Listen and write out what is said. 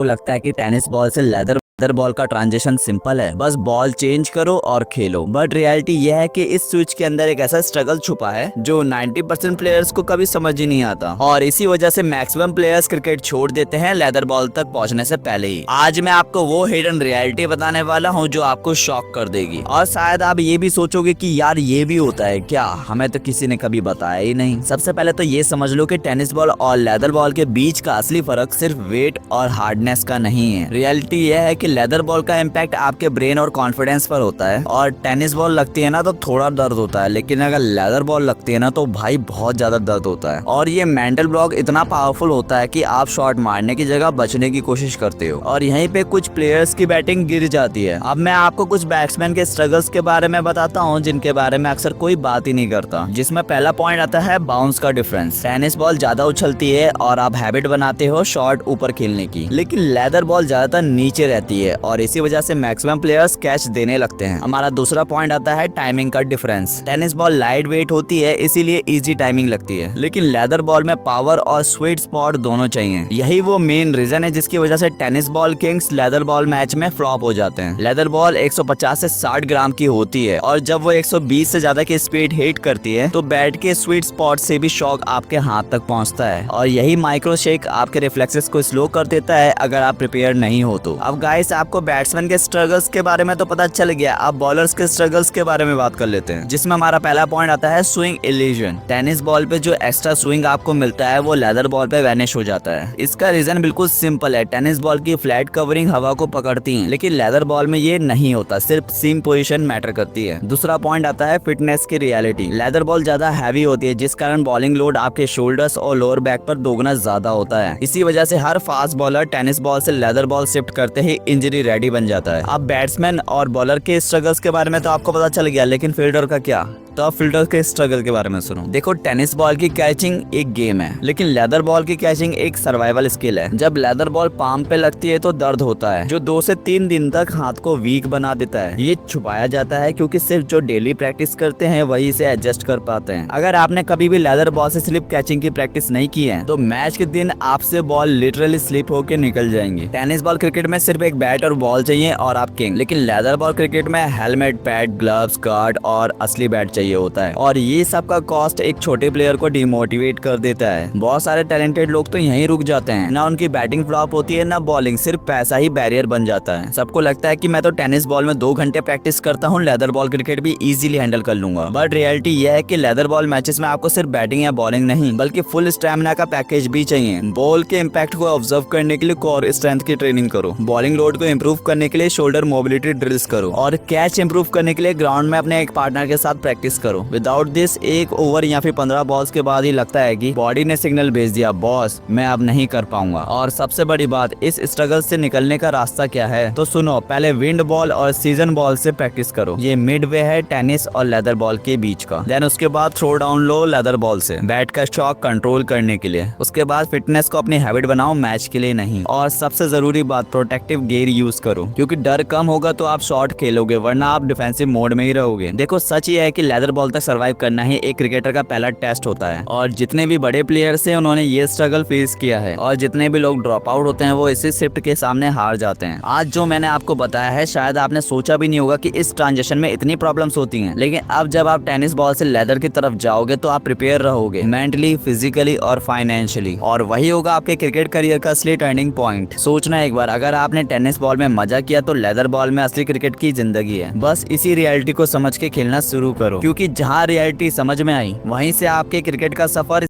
लगता है कि टेनिस बॉल से लेदर बॉल का ट्रांजिशन सिंपल है, बस बॉल चेंज करो और खेलो। बट रियलिटी यह है कि इस स्विच के अंदर एक ऐसा स्ट्रगल छुपा है जो 90% प्लेयर्स को कभी समझ ही नहीं आता, और इसी वजह से मैक्सिमम प्लेयर्स क्रिकेट छोड़ देते हैं लेदर बॉल तक पहुंचने से पहले ही। आज मैं आपको वो हिडन रियलिटी बताने वाला हूं जो आपको शॉक कर देगी, और शायद आप ये भी सोचोगे कि यार ये भी होता है क्या, हमें तो किसी ने कभी बताया ही नहीं। सबसे पहले तो ये समझ लो कि टेनिस बॉल और लेदर बॉल के बीच का असली फर्क सिर्फ वेट और हार्डनेस का नहीं है। रियलिटी यह है कि लेदर बॉल का इम्पैक्ट आपके ब्रेन और कॉन्फिडेंस पर होता है, और टेनिस बॉल लगती है ना तो थोड़ा दर्द होता है, लेकिन अगर लेदर बॉल लगती है ना तो भाई बहुत ज्यादा दर्द होता है। और ये मेंटल ब्लॉक इतना पावरफुल होता है कि आप शॉट मारने की जगह बचने की कोशिश करते हो, और यहीं पे कुछ प्लेयर्स की बैटिंग गिर जाती है। अब मैं आपको कुछ बैट्समैन के स्ट्रगल्स के बारे में बताता हूँ जिनके बारे में अक्सर कोई बात ही नहीं करता, जिसमें पहला पॉइंट आता है बाउंस का डिफरेंस। टेनिस बॉल ज्यादा उछलती है और आप हैबिट बनाते हो शॉट ऊपर खेलने की, लेकिन लेदर बॉल ज्यादातर नीचे रहती है और इसी वजह से मैक्सिमम प्लेयर्स कैच देने लगते हैं। हमारा दूसरा पॉइंट आता है टाइमिंग का difference. Tennis ball light weight होती है इसीलिए इजी टाइमिंग लगती है, लेकिन लेदर बॉल में पावर और स्वीट स्पॉट दोनों चाहिए। यही वो मेन रीजन है जिसकी वजह से tennis ball Kings leather ball match में फ्लॉप हो जाते हैं। लेदर बॉल 150 से 60 ग्राम की होती है, और जब वो 120 से ज्यादा की स्पीड हिट करती है तो बैट के स्वीट स्पॉट से भी शॉक आपके हाथ तक पहुंचता है, और यही माइक्रो शेक आपके रिफ्लेक्सेस को स्लो कर देता है अगर आप प्रिपेयर नहीं हो तो। अब गाइस आपको बैट्समैन के स्ट्रगल्स के बारे में तो पता चल गया, अब बॉलर्स के स्ट्रगल्स के बारे में बात कर लेते हैं, जिसमें हमारा पहला पॉइंट आता है स्विंग इल्यूजन। टेनिस बॉल पे जो एक्स्ट्रा स्विंग आपको मिलता है वो लेदर बॉल पे वैनिश हो जाता है। इसका रीजन बिल्कुल सिंपल है, टेनिस बॉल की फ्लैट कवरिंग हवा को पकड़ती है, लेकिन लेदर बॉल में ये नहीं होता, सिर्फ सीम पोजीशन मैटर करती है। दूसरा पॉइंट आता है फिटनेस की रियलिटी। लेदर बॉल ज्यादा हैवी होती है जिस कारण बॉलिंग लोड आपके शोल्डर्स और लोअर बैक पर दोगुना ज्यादा होता है। इसी वजह से हर फास्ट बॉलर टेनिस बॉल से लेदर बॉल शिफ्ट करते ही इंजरी रेडी बन जाता है। अब बैट्समैन और बॉलर के स्ट्रगल्स के बारे में तो आपको पता चल गया, लेकिन फील्डर का क्या? तो अब फील्डर के स्ट्रगल के बारे में सुनो। देखो टेनिस बॉल की कैचिंग एक गेम है, लेकिन लेदर बॉल की कैचिंग एक सर्वाइवल स्किल है। जब लेदर बॉल पाम पे लगती है तो दर्द होता है जो 2 से 3 दिन तक हाथ को वीक बना देता है। ये छुपाया जाता है क्योंकि सिर्फ जो डेली प्रैक्टिस करते हैं वही इसे एडजस्ट कर पाते हैं। अगर आपने कभी भी लेदर बॉल से स्लिप कैचिंग की प्रैक्टिस नहीं की है तो मैच के दिन आपसे बॉल लिटरली स्लिप होकर निकल जाएंगे। टेनिस बॉल क्रिकेट में सिर्फ एक बैट और बॉल चाहिए और आप किंग, लेकिन लेदर बॉल क्रिकेट में हेलमेट, पैड, ग्लव्स, गार्ड और असली बैट चाहिए होता है, और ये सब का कॉस्ट एक छोटे प्लेयर को डिमोटिवेट कर देता है। बहुत सारे टैलेंटेड लोग तो यहीं रुक जाते हैं, ना उनकी बैटिंग फ्लॉप होती है ना बॉलिंग, सिर्फ पैसा ही बैरियर बन जाता है। सबको लगता है कि मैं तो टेनिस बॉल में 2 घंटे प्रैक्टिस करता हूँ, लेदर बॉल क्रिकेट भी इजीली हैंडल कर लूंगा। बट रियलिटी यह है कि लेदर बॉल मैचेस में आपको सिर्फ बैटिंग या बॉलिंग नहीं बल्कि फुल स्टैमिना का पैकेज भी चाहिए। बॉल के इम्पैक्ट को ऑब्जर्व करने के लिए कोर स्ट्रेंथ की ट्रेनिंग करो, बॉलिंग लोड को इम्प्रूव करने के लिए शोल्डर मोबिलिटी ड्रिल्स करो, और कैच इम्प्रूव करने के लिए ग्राउंड में अपने एक पार्टनर के साथ प्रैक्टिस करो। विदाउट दिस एक ओवर या फिर 15 बॉल्स के बाद ही लगता है कि बॉडी ने सिग्नल भेज दिया, बॉस मैं अब नहीं कर पाऊंगा। और सबसे बड़ी बात, इस स्ट्रगल से निकलने का रास्ता क्या है? तो सुनो, पहले विंड बॉल और सीजन बॉल से प्रैक्टिस करो, ये मिड वे है टेनिस और लेदर बॉल के बीच का। देन उसके बाद थ्रो डाउन लो लेदर बॉल से बैट का शॉक कंट्रोल करने के लिए। उसके बाद फिटनेस को अपनी हैबिट बनाओ, मैच के लिए नहीं। और सबसे जरूरी बात, प्रोटेक्टिव गियर यूज करो, क्योंकि डर कम होगा तो आप शॉट खेलोगे, वरना आप डिफेंसिव मोड में ही रहोगे। देखो सच ये है कि लेदर बॉल तक सर्वाइव करना ही एक क्रिकेटर का पहला टेस्ट होता है, और जितने भी बड़े प्लेयर्स हैं उन्होंने ये स्ट्रगल फेस किया है, और जितने भी लोग ड्रॉप आउट होते हैं वो इसी शिफ्ट के सामने हार जाते हैं। आज जो मैंने आपको बताया है शायद आपने सोचा भी नहीं होगा कि इस ट्रांजिशन में इतनी प्रॉब्लम्स होती हैं, लेकिन अब जब आप टेनिस बॉल से लेदर की तरफ जाओगे तो आप प्रिपेयर रहोगे मेंटली, फिजिकली और फाइनेंशियली, और वही होगा आपके क्रिकेट करियर का असली टर्निंग पॉइंट। सोचना एक बार, अगर आपने टेनिस बॉल में मजा किया तो लेदर बॉल में असली क्रिकेट की जिंदगी है। बस इसी रियलिटी को समझ के खेलना शुरू करो, क्योंकि जहाँ रियलिटी समझ में आई वहीं से आपके क्रिकेट का सफर